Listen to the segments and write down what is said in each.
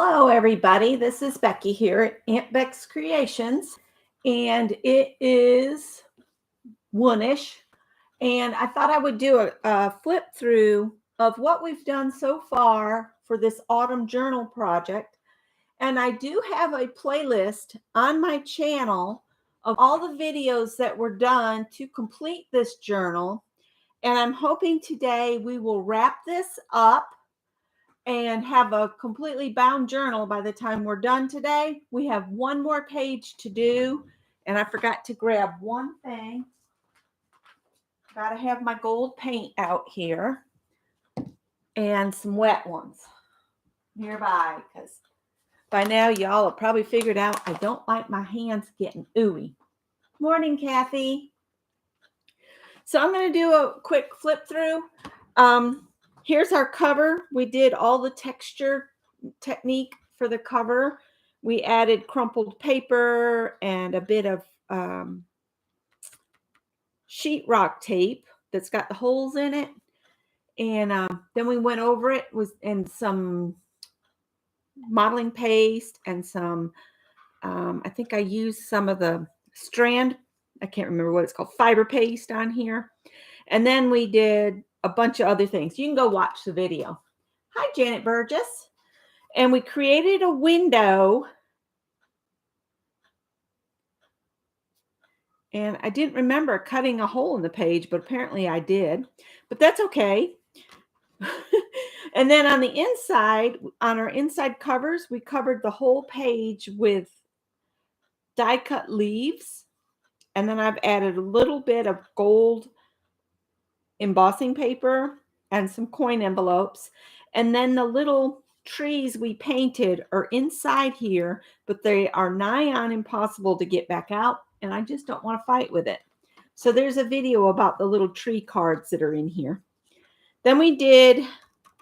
Hello, everybody. This is Becky here at Aunt Beck's Creations, and it is one-ish. And I thought I would do a flip through of what we've done so far for this autumn journal project. And I do have a playlist on my channel of all the videos that were done to complete this journal. And I'm hoping today we will wrap this up and have a completely bound journal by the time we're done today. We have one more page to do, and I forgot to grab one thing. Got to have my gold paint out here and some wet ones nearby, because by now y'all have probably figured out I don't like my hands getting ooey. Morning, Kathy. So I'm going to do a quick flip through. Here's our cover. We did all the texture technique for the cover. We added crumpled paper and a bit of sheetrock tape that's got the holes in it. And then we went over it in some modeling paste and some, I think I used some of the strand, I can't remember what it's called, fiber paste on here. And then we did a bunch of other things. You can go watch the video. Hi, Janet Burgess. And we created a window. And I didn't remember cutting a hole in the page, but apparently I did. But that's okay. And then on the inside, on our inside covers, we covered the whole page with die cut leaves. And then I've added a little bit of gold embossing paper and some coin envelopes. And then the little trees we painted are inside here, but they are nigh on impossible to get back out. And I just don't want to fight with it. So there's a video about the little tree cards that are in here. Then we did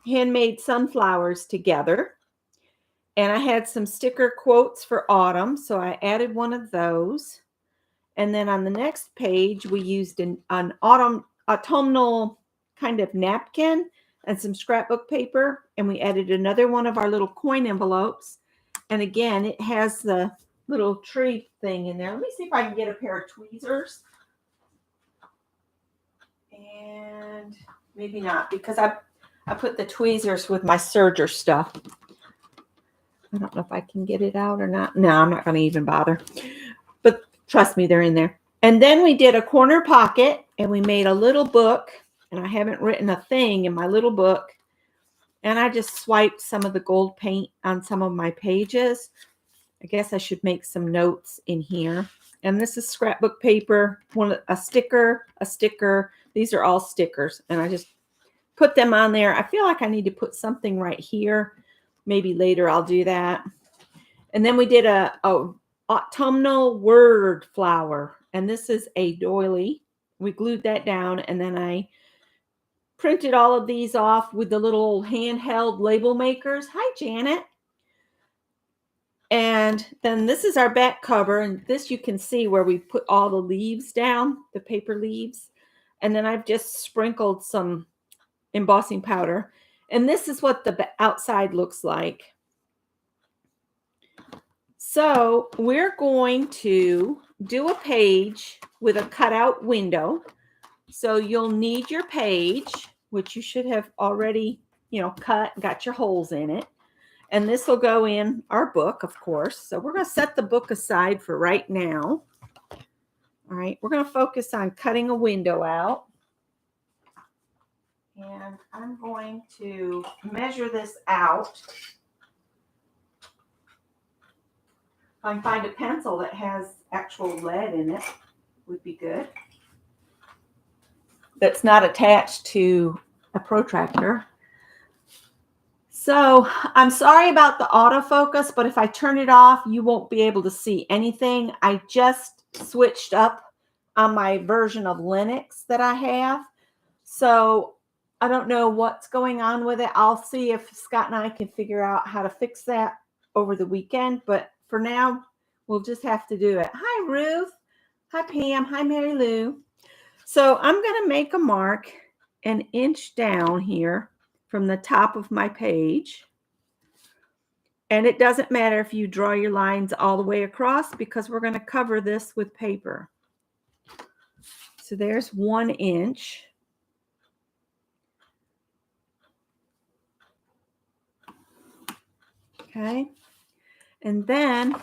handmade sunflowers together. And I had some sticker quotes for autumn. So I added one of those. And then on the next page, we used an autumnal kind of napkin and some scrapbook paper, and we added another one of our little coin envelopes. And again, it has the little tree thing in there. Let me see if I can get a pair of tweezers. And maybe not, because I put the tweezers with my serger stuff. I don't know if I can get it out or not. No, I'm not going to even bother. But trust me, they're in there. And then we did a corner pocket, and we made a little book. And I haven't written a thing in my little book. And I just swiped some of the gold paint on some of my pages. I guess I should make some notes in here. And this is scrapbook paper, a sticker. These are all stickers. And I just put them on there. I feel like I need to put something right here. Maybe later I'll do that. And then we did a autumnal word flower. And this is a doily. We glued that down, and then I printed all of these off with the little handheld label makers. Hi, Janet. And then this is our back cover, and this you can see where we put all the leaves down, the paper leaves. And then I've just sprinkled some embossing powder. And this is what the outside looks like. So we're going to do a page with a cutout window. So you'll need your page, which you should have already, cut, got your holes in it. And this will go in our book, of course. So we're going to set the book aside for right now. All right, we're going to focus on cutting a window out. And I'm going to measure this out. If I can find a pencil that has actual lead in it, would be good. That's not attached to a protractor. So I'm sorry about the autofocus, but if I turn it off, you won't be able to see anything. I just switched up on my version of Linux that I have. So I don't know what's going on with it. I'll see if Scott and I can figure out how to fix that over the weekend. But for now, we'll just have to do it. Hi, Ruth. Hi, Pam. Hi, Mary Lou. So I'm going to make a mark an inch down here from the top of my page. And it doesn't matter if you draw your lines all the way across because we're going to cover this with paper. So there's 1 inch. Okay. And then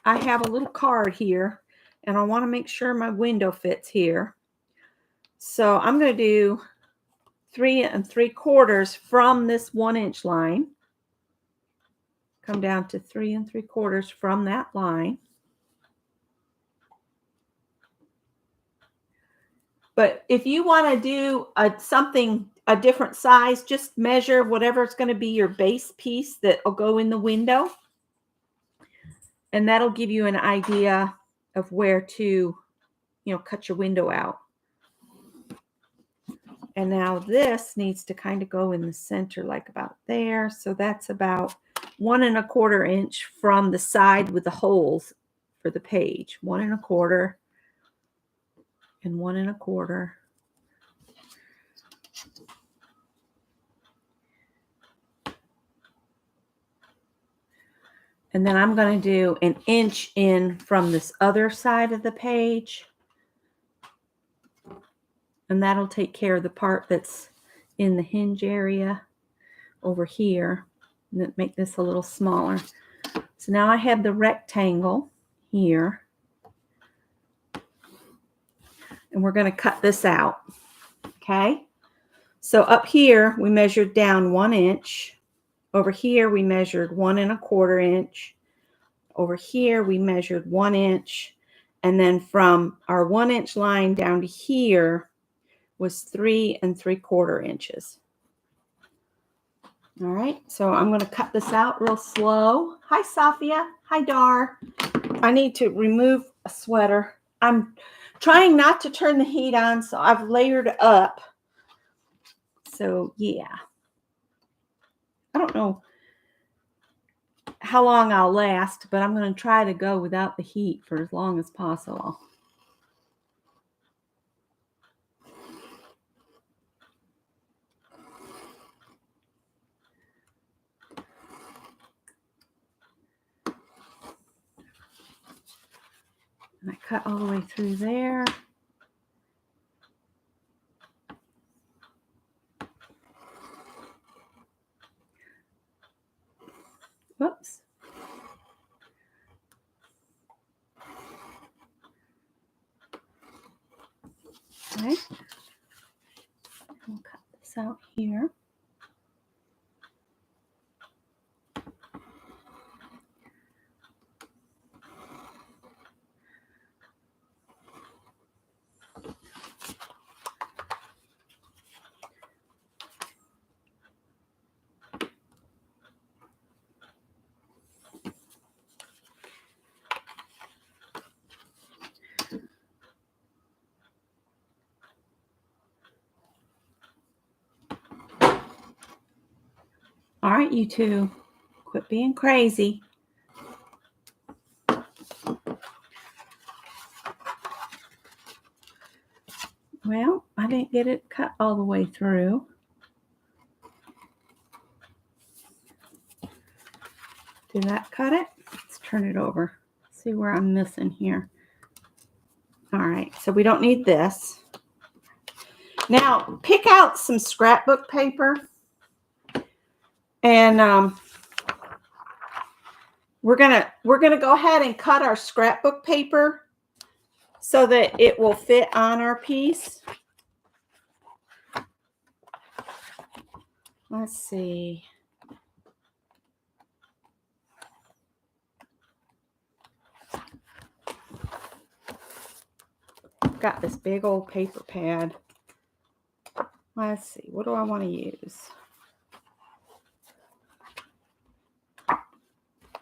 I have a little card here, and I want to make sure my window fits here. So I'm going to do 3 3/4 from this 1 inch line. Come down to 3 3/4 from that line. But if you want to do a different size, just measure whatever is going to be your base piece that will go in the window. And that'll give you an idea of where to, cut your window out. And now this needs to kind of go in the center, like about there. So that's about 1 1/4 inch from the side with the holes for the page. 1 1/4 and 1 1/4. And then I'm going to do 1 inch in from this other side of the page. And that'll take care of the part that's in the hinge area over here. And make this a little smaller. So now I have the rectangle here. And we're going to cut this out. Okay. So up here, we measured down 1 inch. Over here, we measured 1 1/4 inch. Over here, we measured 1 inch. And then from our 1 inch line down to here was 3 3/4 inches. All right, so I'm going to cut this out real slow. Hi, Safia. Hi, Dar. I need to remove a sweater. I'm trying not to turn the heat on, so I've layered up. So, yeah. I don't know how long I'll last, but I'm going to try to go without the heat for as long as possible. And I cut all the way through there. Whoops. Okay. We'll cut this out here. All right, you two, quit being crazy. Well, I didn't get it cut all the way through. Did that cut it? Let's turn it over. See where I'm missing here. All right, so we don't need this. Now, pick out some scrapbook paper. And we're gonna go ahead and cut our scrapbook paper so that it will fit on our piece. Let's see. Got this big old paper pad. Let's see. What do I want to use?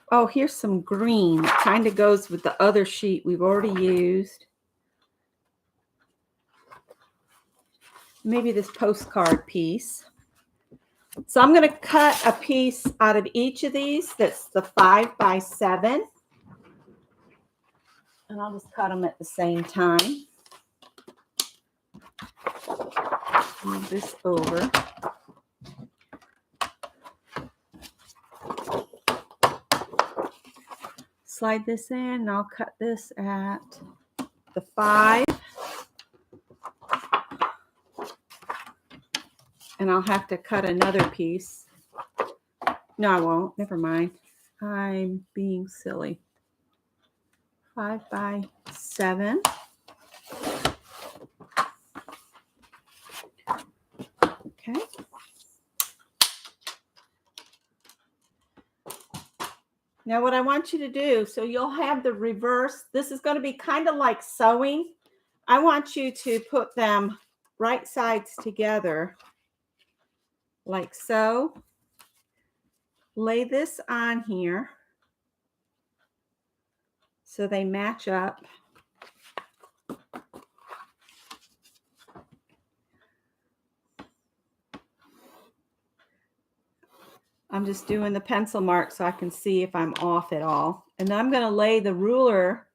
Oh, here's some green. It kind of goes with the other sheet we've already used. Maybe this postcard piece. So I'm going to cut a piece out of each of these. That's the 5 by 7. And I'll just cut them at the same time. Move this over. slide this in, and I'll cut this at the 5. And I'll have to cut another piece. No, I won't. Never mind. I'm being silly. 5 by 7. Okay. Now what I want you to do, so you'll have the reverse. This is going to be kind of like sewing. I want you to put them right sides together like so. Lay this on here so they match up. I'm just doing the pencil mark so I can see if I'm off at all. And then I'm going to lay the ruler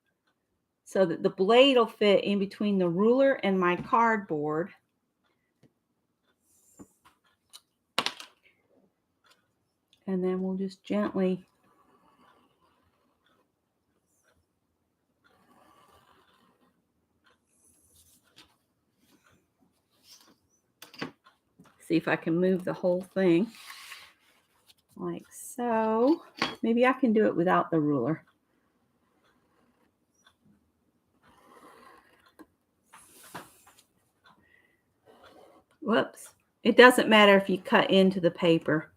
so that the blade will fit in between the ruler and my cardboard. And then we'll just gently see if I can move the whole thing like so. Maybe I can do it without the ruler. Whoops. It doesn't matter if you cut into the paper.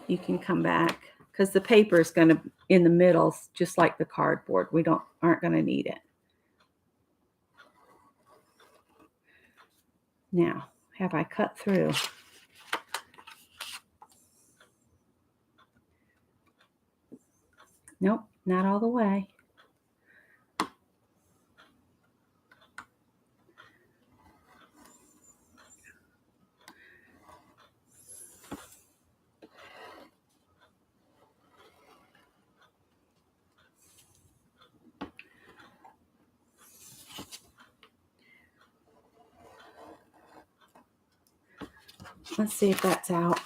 You can come back because the paper is going to in the middle, just like the cardboard. We aren't going to need it. Now, have I cut through? Nope, not all the way. Let's see if that's out.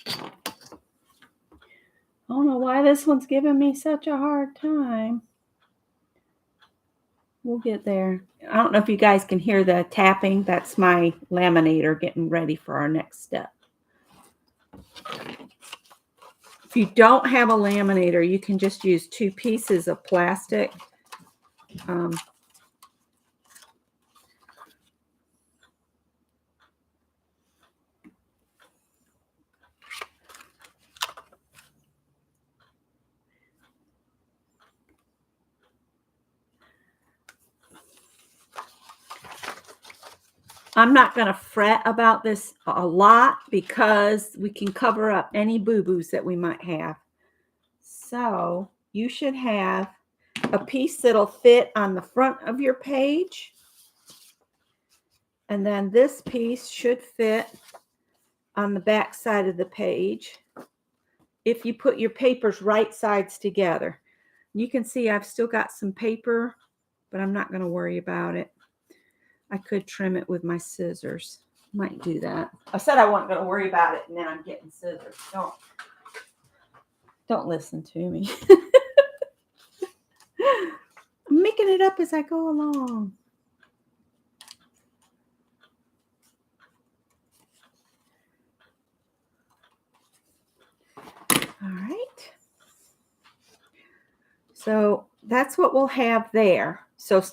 I don't know why this one's giving me such a hard time. We'll get there. I don't know if you guys can hear the tapping. That's my laminator getting ready for our next step. If you don't have a laminator, you can just use 2 pieces of plastic. I'm not going to fret about this a lot because we can cover up any boo-boos that we might have. So you should have a piece that'll fit on the front of your page. And then this piece should fit on the back side of the page if you put your papers right sides together. You can see I've still got some paper, but I'm not going to worry about it. I could trim it with my scissors. Might do that. I said I wasn't going to worry about it, and now I'm getting scissors. Don't listen to me. I'm making it up as I go along. All right. So that's what we'll have there. So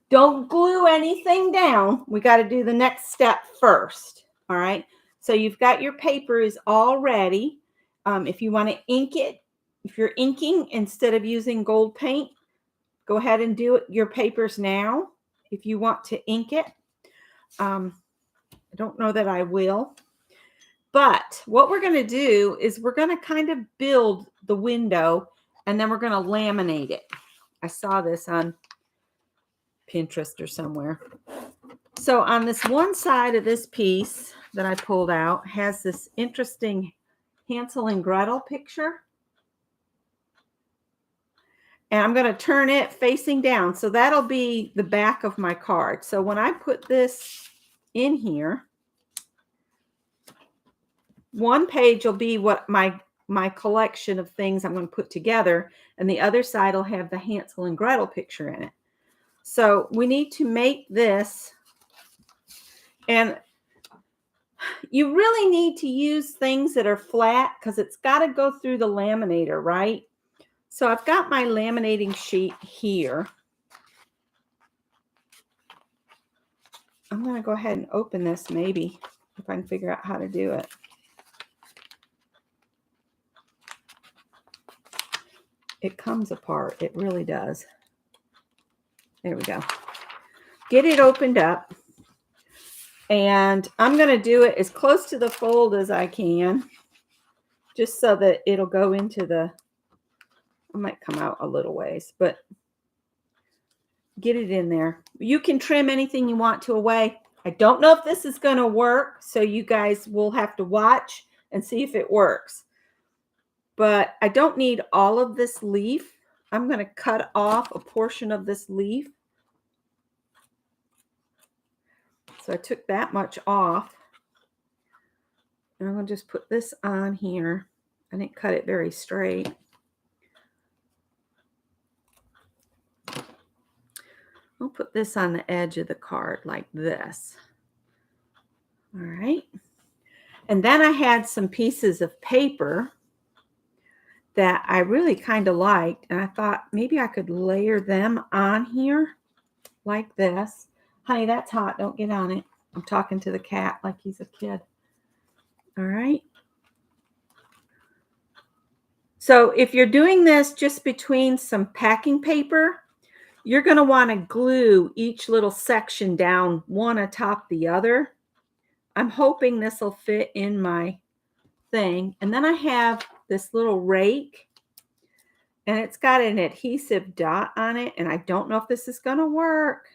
don't glue anything down. We got to do the next step first. All right. So you've got your papers all ready. If you want to ink it, if you're inking instead of using gold paint, go ahead and do your papers now. If you want to ink it, I don't know that I will. But what we're going to do is we're going to kind of build the window and then we're going to laminate it. I saw this on Pinterest or somewhere. So on this one side of this piece that I pulled out has this interesting Hansel and Gretel picture. And I'm going to turn it facing down. So that'll be the back of my card. So when I put this in here. One page will be what my collection of things I'm going to put together, and the other side will have the Hansel and Gretel picture in it. So we need to make this, and you really need to use things that are flat because it's got to go through the laminator, right? So I've got my laminating sheet here. I'm going to go ahead and open this, maybe, if I can figure out how to do it. It comes apart. It really does. There we go. Get it opened up. And I'm going to do it as close to the fold as I can, just so that it'll go into the, I might come out a little ways, but get it in there. You can trim anything you want to away. I don't know if this is going to work, so you guys will have to watch and see if it works. But I don't need all of this leaf. I'm going to cut off a portion of this leaf. So I took that much off. And I'm going to just put this on here. I didn't cut it very straight. I'll put this on the edge of the card like this. All right. And then I had some pieces of paper that I really kind of liked. And I thought maybe I could layer them on here like this. Honey, that's hot. Don't get on it. I'm talking to the cat like he's a kid. All right. So if you're doing this just between some packing paper, you're going to want to glue each little section down one atop the other. I'm hoping this will fit in my thing. And then I have this little rake, and it's got an adhesive dot on it. And I don't know if this is going to work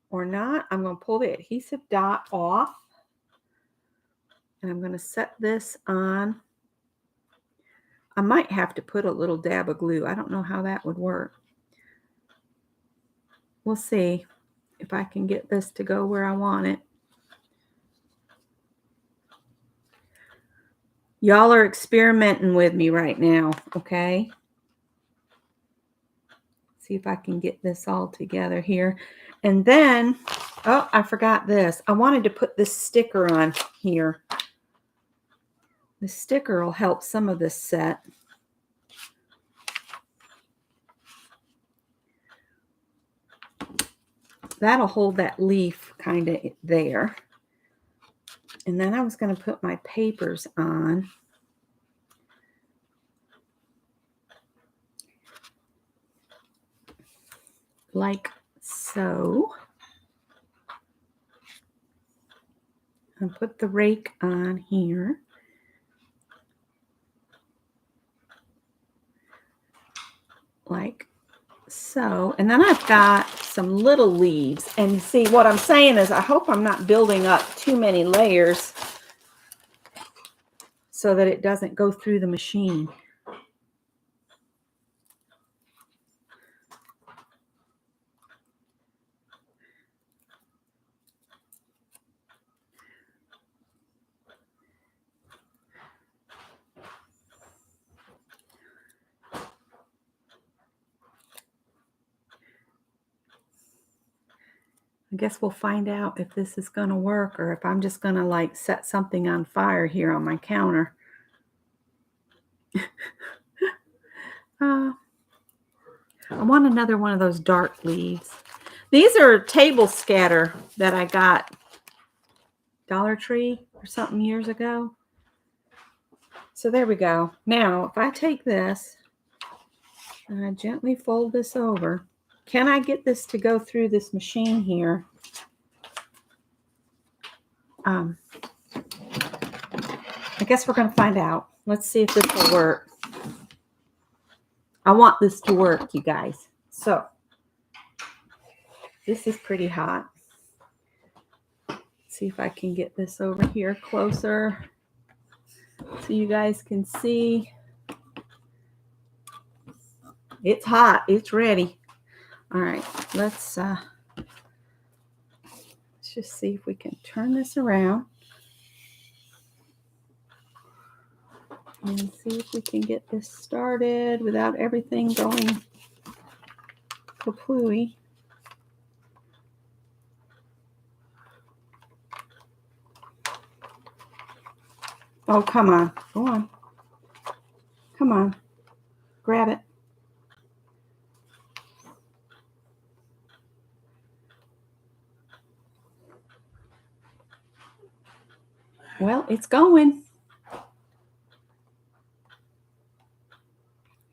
or not. I'm going to pull the adhesive dot off, and I'm going to set this on. I might have to put a little dab of glue. I don't know how that would work. We'll see if I can get this to go where I want it. Y'all are experimenting with me right now, okay? See if I can get this all together here. And then, oh, I forgot this. I wanted to put this sticker on here. The sticker will help some of this set. That'll hold that leaf kind of there. And then I was going to put my papers on. Like so. And put the rake on here. Like so. And then I've got some little leaves. And see, what I'm saying is I hope I'm not building up too many layers so that it doesn't go through the machine. I guess we'll find out if this is going to work or if I'm just going to like set something on fire here on my counter. I want another one of those dark leaves. These are table scatter that I got Dollar Tree or something years ago. So there we go. Now, if I take this and I gently fold this over, can I get this to go through this machine here? I guess we're going to find out. Let's see if this will work. I want this to work, you guys. So, this is pretty hot. Let's see if I can get this over here closer so you guys can see. It's hot. It's ready. All right, let's just see if we can turn this around and see if we can get this started without everything going kaplooey. Oh, come on. Go on. Come on. Grab it. Well, it's going.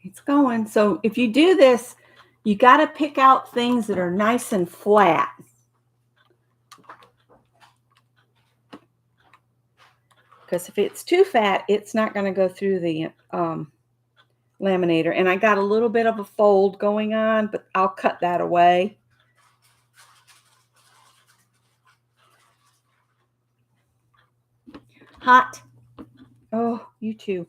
It's going. So if you do this, you got to pick out things that are nice and flat. Because if it's too fat, it's not going to go through the laminator. And I got a little bit of a fold going on, but I'll cut that away. Hot. Oh, you too.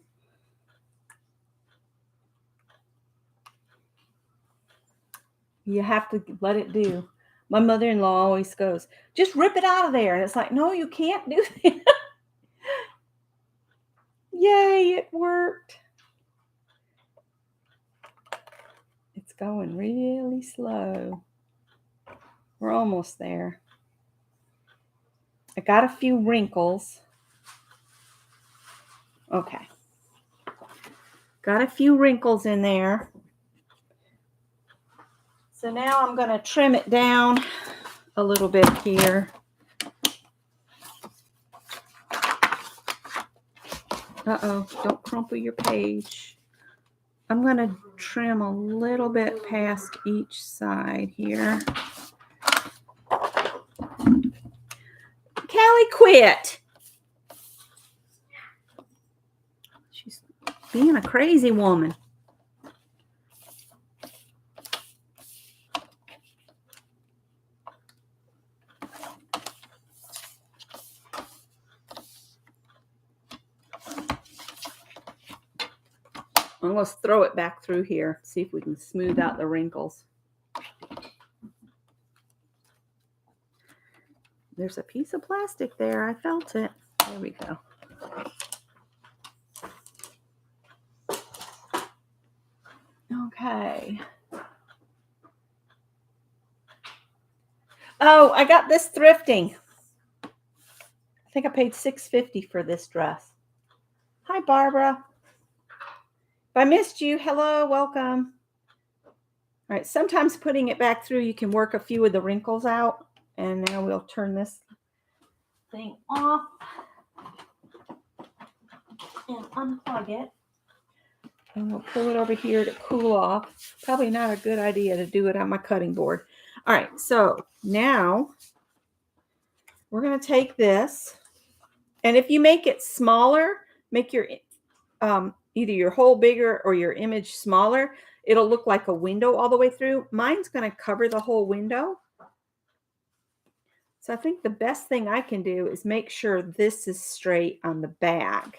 You have to let it do. My mother-in-law always goes, just rip it out of there. And it's like, no, you can't do that. Yay, it worked. It's going really slow. We're almost there. I got a few wrinkles. Okay. Got a few wrinkles in there. So now I'm going to trim it down a little bit here. Uh-oh, don't crumple your page. I'm going to trim a little bit past each side here. Callie, quit. She's being a crazy woman. Let's throw it back through here. See if we can smooth out the wrinkles. There's a piece of plastic there. I felt it. There we go. Okay. Oh, I got this thrifting. I think I paid $6.50 for this dress. Hi, Barbara. If I missed you, hello, welcome. All right, sometimes putting it back through, you can work a few of the wrinkles out. And now we'll turn this thing off and unplug it. And we'll pull it over here to cool off. Probably not a good idea to do it on my cutting board. All right, so now we're going to take this. And if you make it smaller, make your either your hole bigger or your image smaller, it'll look like a window all the way through. Mine's going to cover the whole window. So I think the best thing I can do is make sure this is straight on the bag.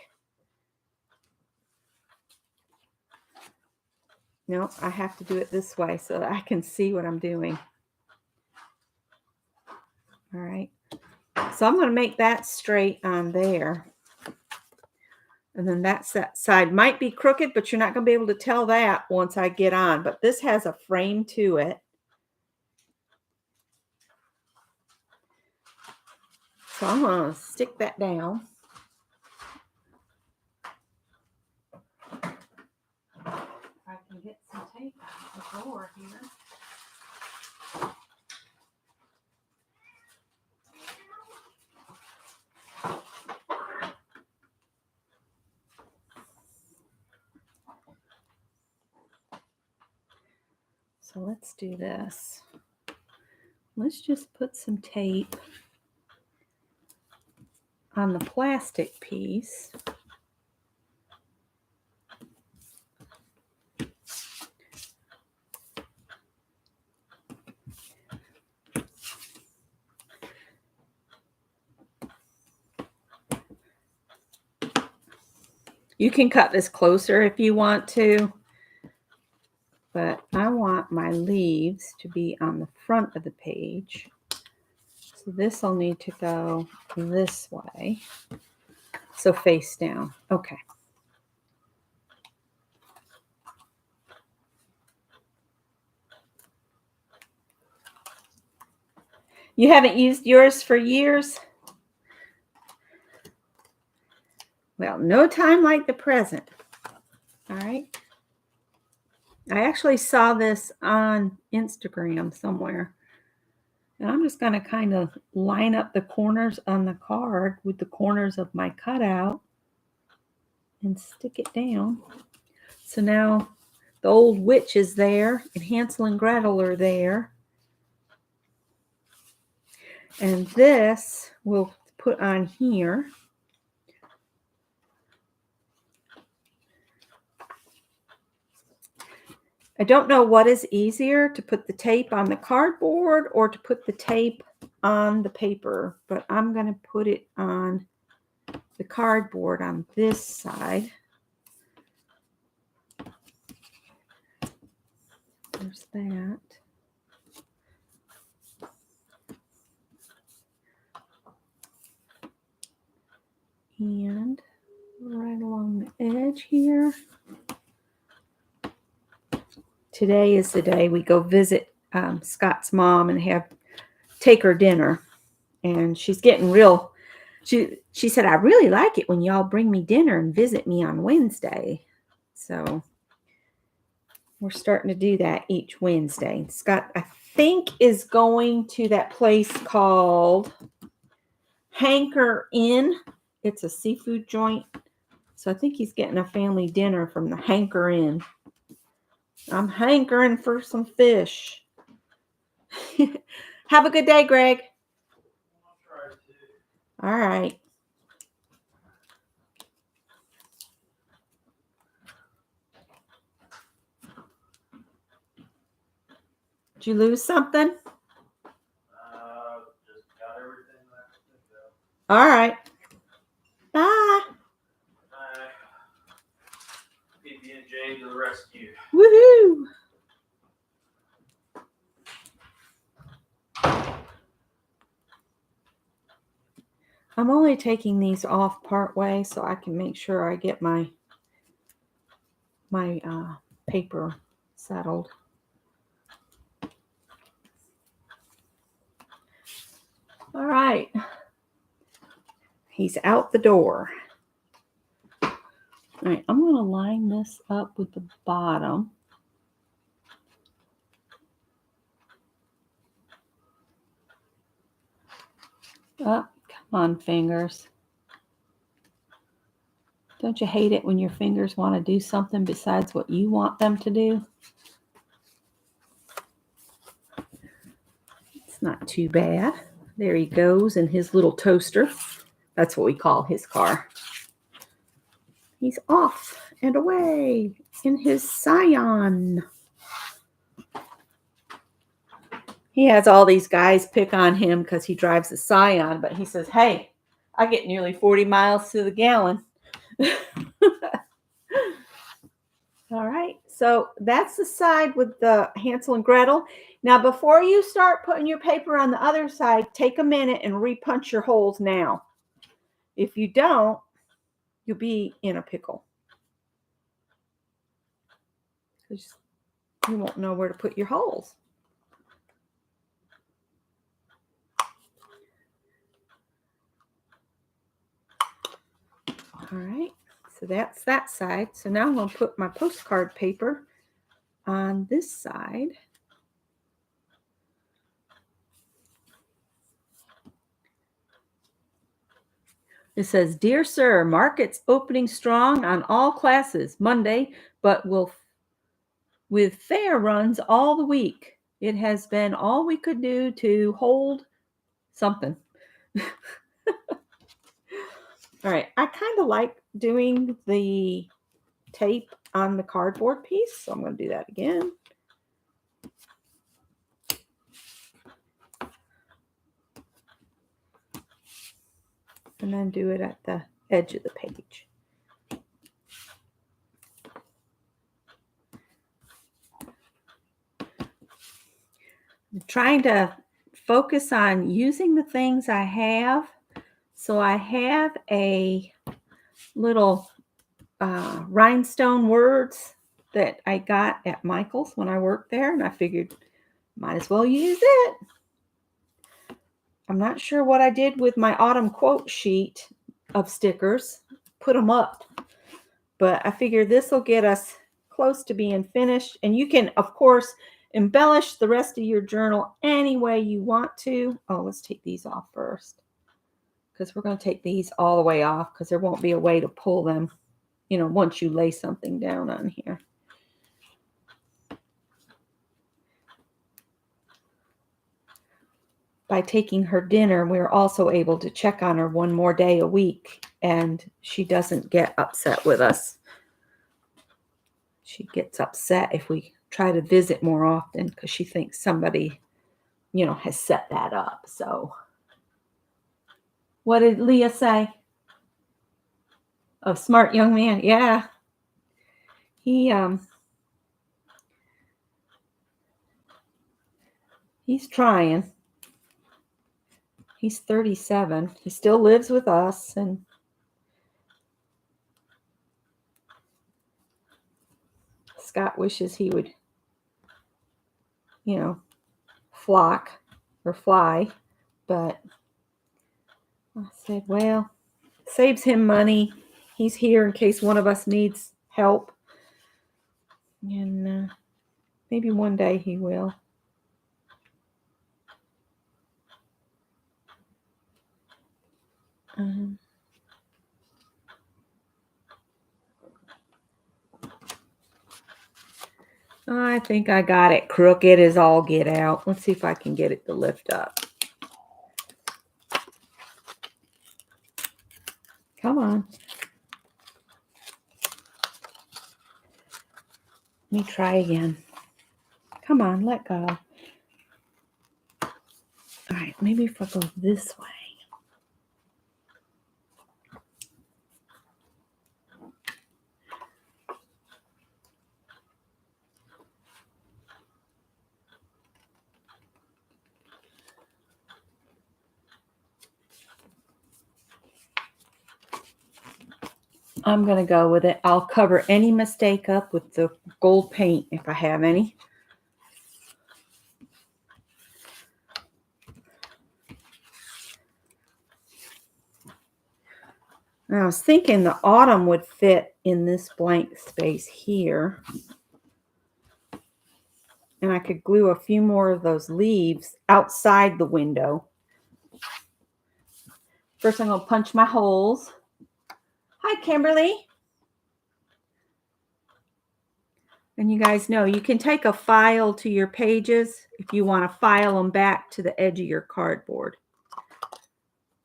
No, I have to do it this way so that I can see what I'm doing. All right. So I'm going to make that straight on there. And then that side might be crooked, but you're not going to be able to tell that once I get on. But this has a frame to it. So I'm going to stick that down. I can get some tape out of the drawer here. So let's do this. Let's just put some tape on the plastic piece. You can cut this closer if you want to, but I want my leaves to be on the front of the page. So So this will need to go this way. So face down. Okay. You haven't used yours for years? Well, no time like the present. All right. I actually saw this on Instagram somewhere. And I'm just going to kind of line up the corners on the card with the corners of my cutout and stick it down. So now the old witch is there and Hansel and Gretel are there. And this we'll put on here. I don't know what is easier, to put the tape on the cardboard or to put the tape on the paper, but I'm going to put it on the cardboard on this side. There's that. And right along the edge here. Today is the day we go visit Scott's mom and take her dinner. And she's getting real. She said, I really like it when y'all bring me dinner and visit me on Wednesday. So we're starting to do that each Wednesday. Scott, I think, is going to that place called Hanker Inn. It's a seafood joint. So I think he's getting a family dinner from the Hanker Inn. I'm hankering for some fish. Have a good day, Greg. All right. Did you lose something? Just got everything that I could. All right. Bye. Bye. PB&J to the rescue. Woohoo. I'm only taking these off part way so I can make sure I get my paper settled. All right. He's out the door. All right, I'm going to line this up with the bottom. Oh, come on, fingers. Don't you hate it when your fingers want to do something besides what you want them to do? It's not too bad. There he goes in his little toaster. That's what we call his car. He's off and away in his Scion. He has all these guys pick on him because he drives a Scion, but he says, hey, I get nearly 40 miles to the gallon. All right, so that's the side with the Hansel and Gretel. Now, before you start putting your paper on the other side, take a minute and repunch your holes now. If you don't, you'll be in a pickle. You won't know where to put your holes. All right, so that's that side. So now I'm going to put my postcard paper on this side. It says, Dear Sir, market's opening strong on all classes Monday, but with fair runs all the week. It has been all we could do to hold something. All right, I kind of like doing the tape on the cardboard piece, so I'm going to do that again. And then do it at the edge of the page. I'm trying to focus on using the things I have. So I have a little rhinestone words that I got at Michael's when I worked there, and I figured might as well use it. I'm not sure what I did with my autumn quote sheet of stickers, put them up, but I figure this will get us close to being finished. And you can, of course, embellish the rest of your journal any way you want to. Oh, let's take these off first, because we're going to take these all the way off because there won't be a way to pull them, once you lay something down on here. By taking her dinner, we're also able to check on her one more day a week, and she doesn't get upset with us. She gets upset if we try to visit more often because she thinks somebody, has set that up. So what did Leah say? A smart young man. Yeah. He's trying. He's 37. He still lives with us, and Scott wishes he would, flock or fly, but I said, well, saves him money. He's here in case one of us needs help, and maybe one day he will. I think I got it crooked as all get out. Let's see if I can get it to lift up. Come on. Let me try again. Come on, let go. All right, maybe if I go this way. I'm going to go with it. I'll cover any mistake up with the gold paint if I have any. And I was thinking the autumn would fit in this blank space here. And I could glue a few more of those leaves outside the window. First, I'm going to punch my holes. Hi, Kimberly. And you guys know you can take a file to your pages if you want to file them back to the edge of your cardboard.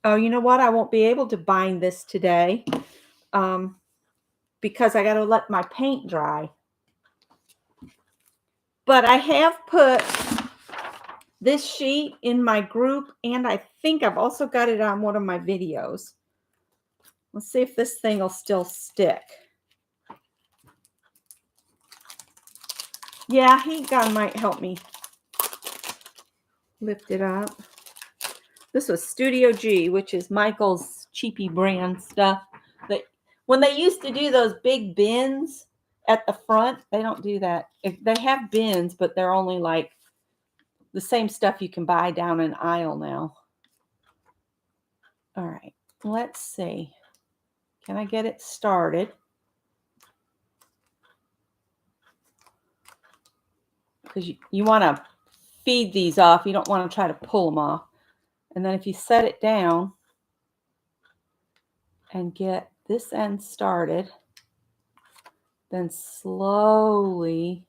Oh, you know what? I won't be able to bind this today because I got to let my paint dry. But I have put this sheet in my group, and I think I've also got it on one of my videos. Let's see if this thing will still stick. Yeah, heat gun might help me lift it up. This was Studio G, which is Michael's cheapy brand stuff. When they used to do those big bins at the front, they don't do that. They have bins, but they're only like the same stuff you can buy down an aisle now. All right, let's see. Can I get it started? Because you want to feed these off. You don't want to try to pull them off. And then if you set it down and get this end started, then slowly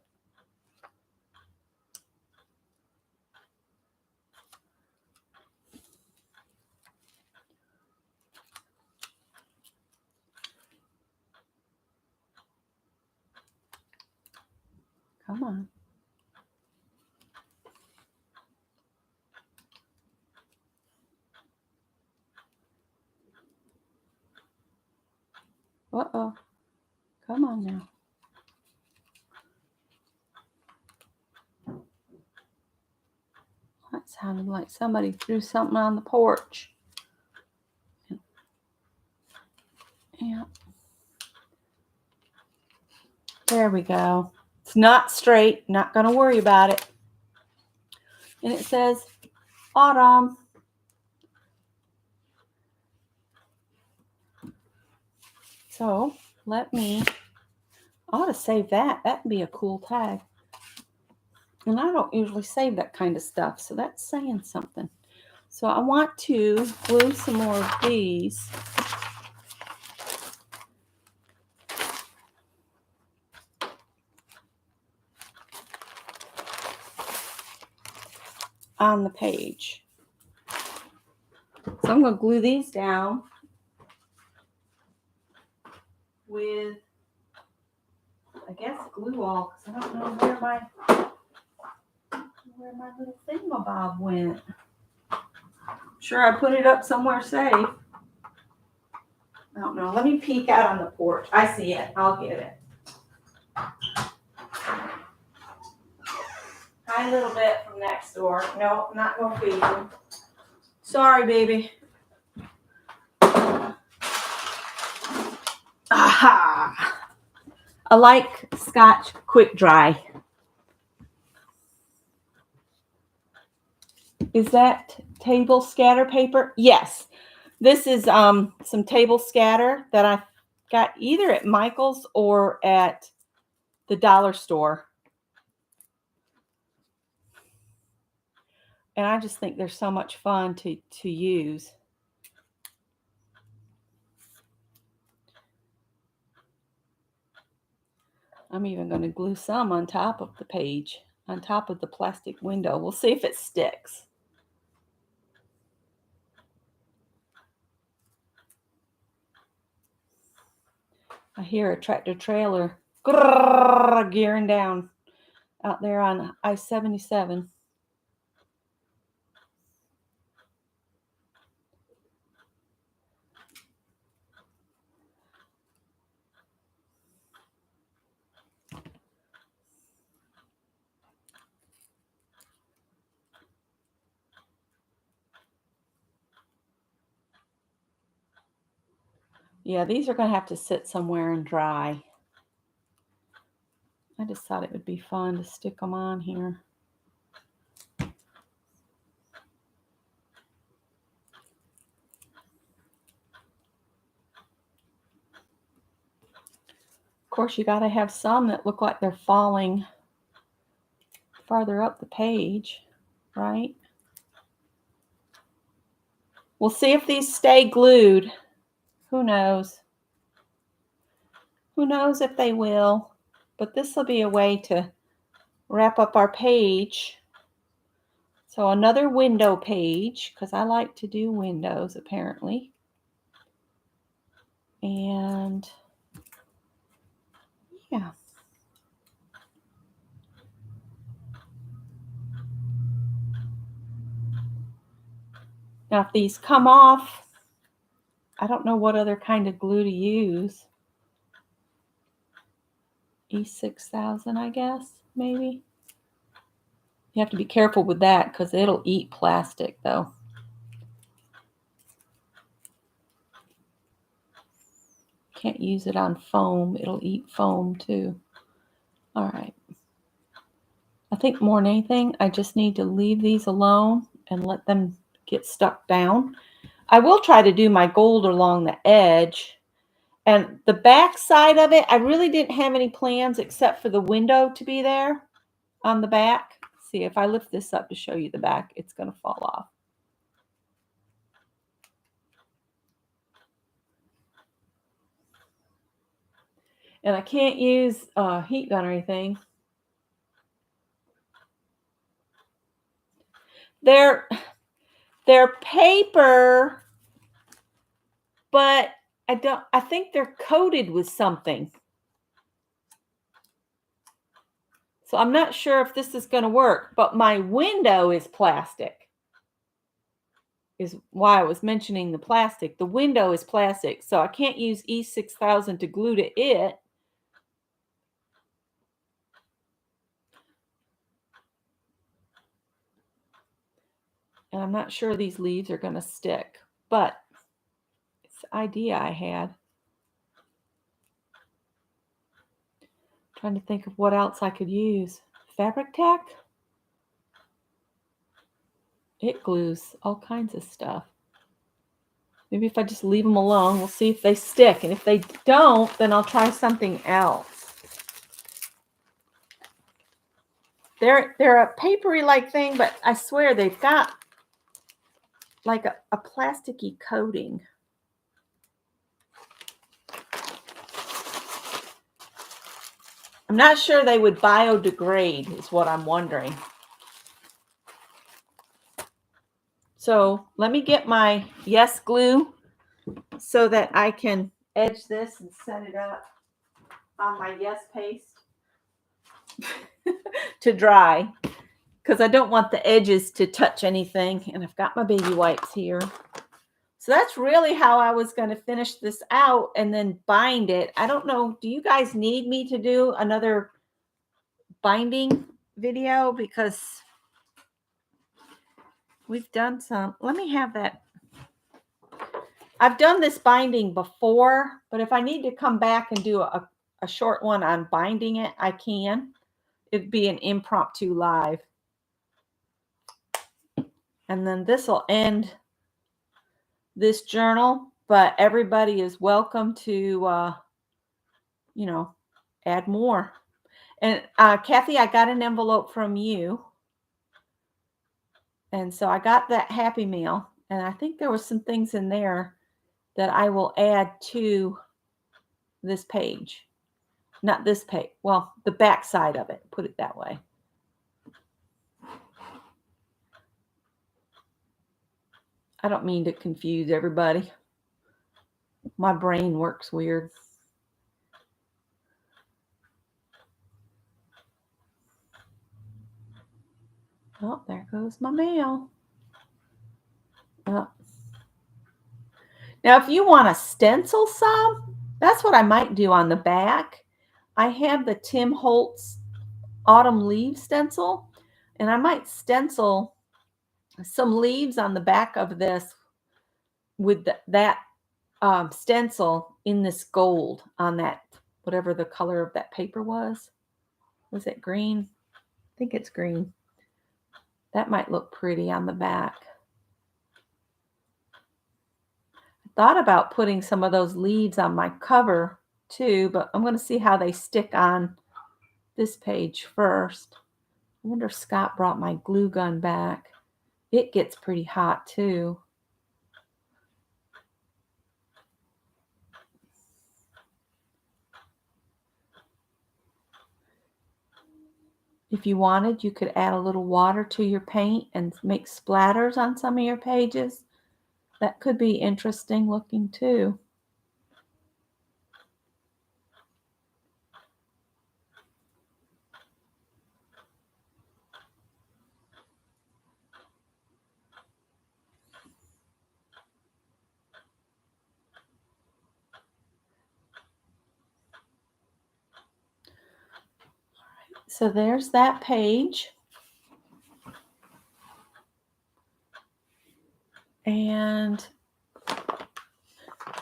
come on. Uh-oh. Come on now. What's sounded like somebody threw something on the porch. Yeah. There we go. It's not straight. Not going to worry about it. And it says autumn. So I ought to save that. That'd be a cool tag. And I don't usually save that kind of stuff, so that's saying something. So I want to glue some more of these. On the page. So I'm going to glue these down with, I guess, glue all, because I don't know where my little thingamabob went. Sure, I put it up somewhere safe. I don't know. Let me peek out on the porch. I see it. I'll get it. Hi, little bit from next door. No, I'm not going to feed you. Sorry, baby. Aha! I like Scotch Quick Dry. Is that table scatter paper? Yes. This is some table scatter that I got either at Michael's or at the dollar store. And I just think they're so much fun to use. I'm even going to glue some on top of the page, on top of the plastic window. We'll see if it sticks. I hear a tractor trailer gearing down out there on I-77. Yeah, these are going to have to sit somewhere and dry. I just thought it would be fun to stick them on here. Of course, you got to have some that look like they're falling farther up the page, right? We'll see if these stay glued. Who knows? Who knows if they will? But this will be a way to wrap up our page. So another window page, because I like to do windows apparently. And yeah. Now if these come off, I don't know what other kind of glue to use. E6000, I guess, maybe. You have to be careful with that because it'll eat plastic though. Can't use it on foam. It'll eat foam too. All right. I think more than anything, I just need to leave these alone and let them get stuck down. I will try to do my gold along the edge. And the back side of it, I really didn't have any plans except for the window to be there on the back. See, if I lift this up to show you the back, it's going to fall off. And I can't use a heat gun or anything. They're paper, but I think they're coated with something. So I'm not sure if this is going to work, but my window is plastic. Is why I was mentioning the plastic. The window is plastic, so I can't use E6000 to glue to it. And I'm not sure these leaves are going to stick, but it's the idea I had. Trying to think of what else I could use. Fabric tack? It glues all kinds of stuff. Maybe if I just leave them alone, we'll see if they stick. And if they don't, then I'll try something else. They're a papery-like thing, but I swear they've got like a plasticky coating. I'm not sure they would biodegrade, is what I'm wondering. So let me get my Yes glue so that I can edge this and set it up on my Yes paste to dry, because I don't want the edges to touch anything. And I've got my baby wipes here. So that's really how I was going to finish this out and then bind it. I don't know. Do you guys need me to do another binding video? Because we've done some. Let me have that. I've done this binding before, but if I need to come back and do a short one on binding it, I can. It'd be an impromptu live. And then this will end this journal, but everybody is welcome to, add more. And Kathy, I got an envelope from you. And so I got that Happy Meal. And I think there was some things in there that I will add to this page. Not this page. Well, the back side of it. Put it that way. I don't mean to confuse everybody. My brain works weird. Oh, there goes my mail. Oh. Now, if you want to stencil some, that's what I might do on the back. I have the Tim Holtz Autumn Leaves stencil, and I might stencil some leaves on the back of this with that stencil in this gold on that, whatever the color of that paper was. Was it green? I think it's green. That might look pretty on the back. I thought about putting some of those leaves on my cover too, but I'm going to see how they stick on this page first. I wonder if Scott brought my glue gun back. It gets pretty hot too. If you wanted, you could add a little water to your paint and make splatters on some of your pages. That could be interesting looking too. So there's that page. And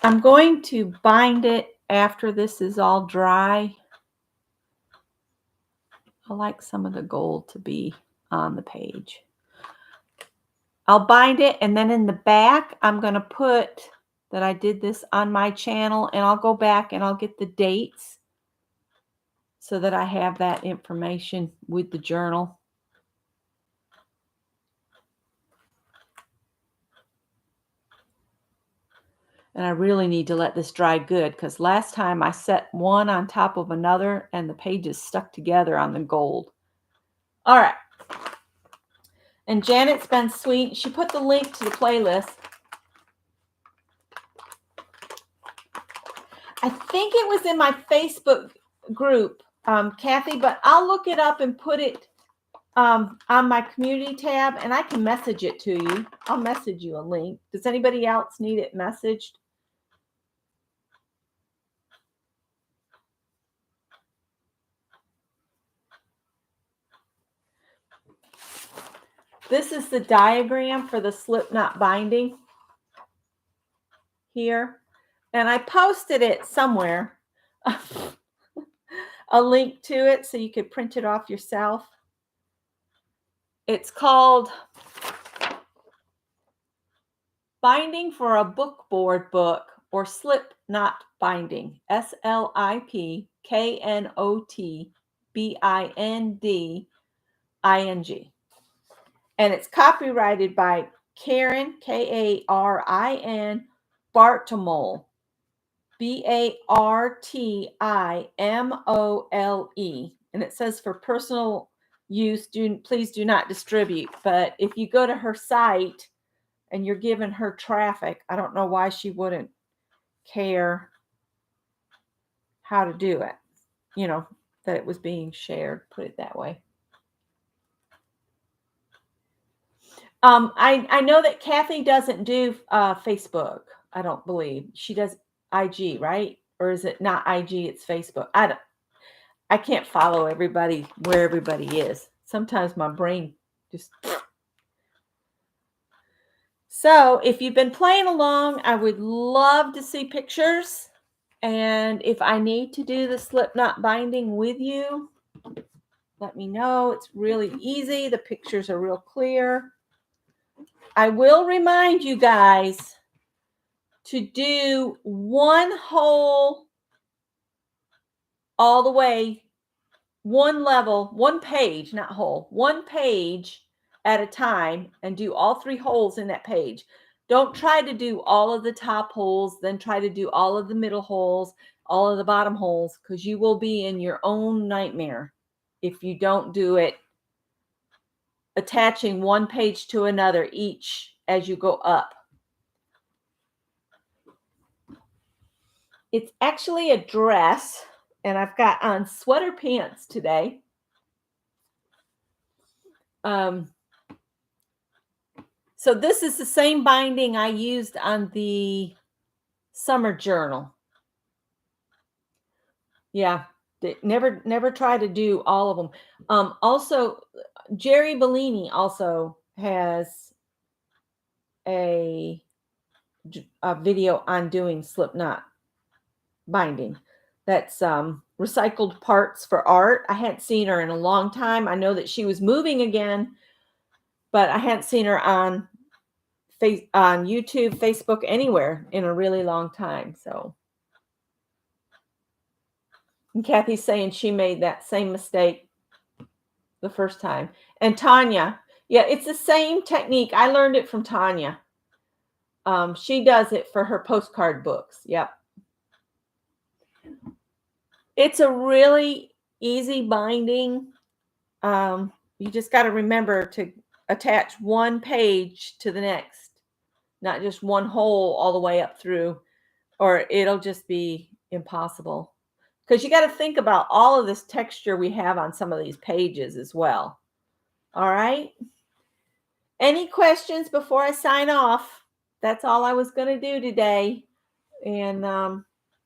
I'm going to bind it after this is all dry. I like some of the gold to be on the page. I'll bind it, and then in the back, I'm going to put that I did this on my channel, and I'll go back and I'll get the dates so that I have that information with the journal. And I really need to let this dry good, because last time I set one on top of another and the pages stuck together on the gold. All right. And Janet's been sweet. She put the link to the playlist. I think it was in my Facebook group, Kathy, but I'll look it up and put it on my community tab, and I can message it to you. I'll message you a link. Does anybody else need it messaged? This is the diagram for the slip knot binding here. And I posted it somewhere, a link to it so you could print it off yourself. It's called Binding for a Bookboard Book or Slip Knot Binding, SLIPKNOTBINDING. And it's copyrighted by Karin, KARIN, Bartimole, BARTIMOLE. And it says for personal use, please do not distribute. But if you go to her site and you're giving her traffic, I don't know why she wouldn't care how to do it. You know, that it was being shared, put it that way. I know that Kathy doesn't do Facebook. I don't believe she does IG, right? Or is it not IG? It's Facebook. I can't follow everybody where everybody is. Sometimes my brain just. So if you've been playing along, I would love to see pictures. And if I need to do the slip knot binding with you, let me know. It's really easy. The pictures are real clear. I will remind you guys to do one hole all the way, one level, one page, not whole, one page at a time, and do all 3 holes in that page. Don't try to do all of the top holes, then try to do all of the middle holes, all of the bottom holes, because you will be in your own nightmare if you don't do it attaching one page to another each as you go up. It's actually a dress, and I've got on sweater pants today. So this is the same binding I used on the summer journal. Yeah, never try to do all of them. Also, Jerry Bellini also has a video on doing slip knot binding. That's recycled parts for art. I hadn't seen her in a long time. I know that she was moving again, but I hadn't seen her on YouTube, Facebook, anywhere in a really long time. So, and Kathy's saying she made that same mistake the first time. And Tanya, yeah, it's the same technique. I learned it from Tanya. She does it for her postcard books. Yep. It's a really easy binding. You just got to remember to attach one page to the next, not just one hole all the way up through, or it'll just be impossible. Because you got to think about all of this texture we have on some of these pages as well. All right. Any questions before I sign off? That's all I was going to do today. And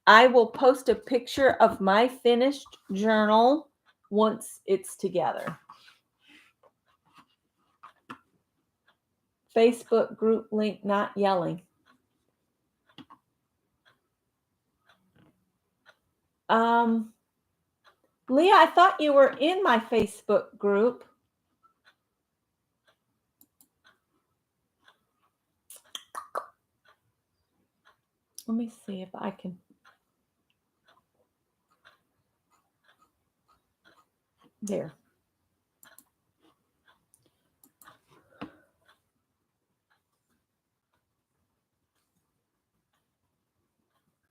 I will post a picture of my finished journal once it's together. Facebook group link not yelling. Leah, I thought you were in my Facebook group. Let me see if I can. There.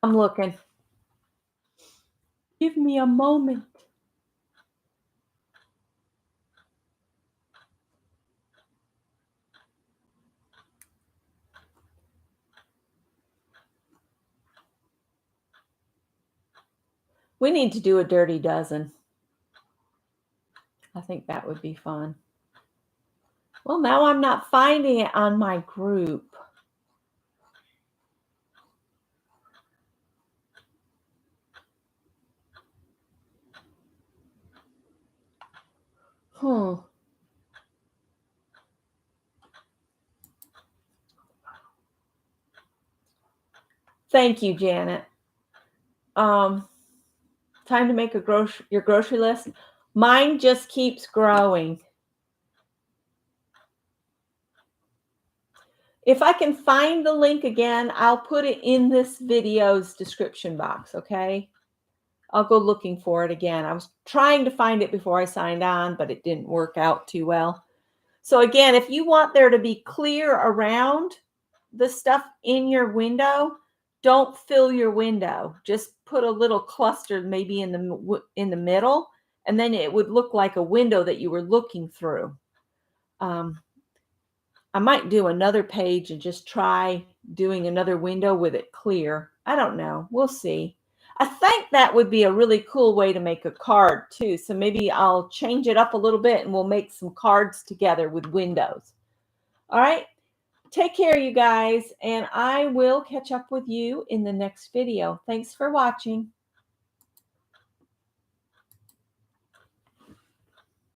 I'm looking. Give me a moment. We need to do a dirty dozen. I think that would be fun. Well, now I'm not finding it on my group. Thank you, Janet. Time to make your grocery list. Mine just keeps growing. If I can find the link again, I'll put it in this video's description box, okay? I'll go looking for it again. I was trying to find it before I signed on, but it didn't work out too well. So again, if you want there to be clear around the stuff in your window, don't fill your window. Just put a little cluster maybe in the middle, and then it would look like a window that you were looking through. I might do another page and just try doing another window with it clear. I don't know. We'll see. I think that would be a really cool way to make a card too. So maybe I'll change it up a little bit and we'll make some cards together with windows. All right. Take care, you guys, and I will catch up with you in the next video. Thanks for watching.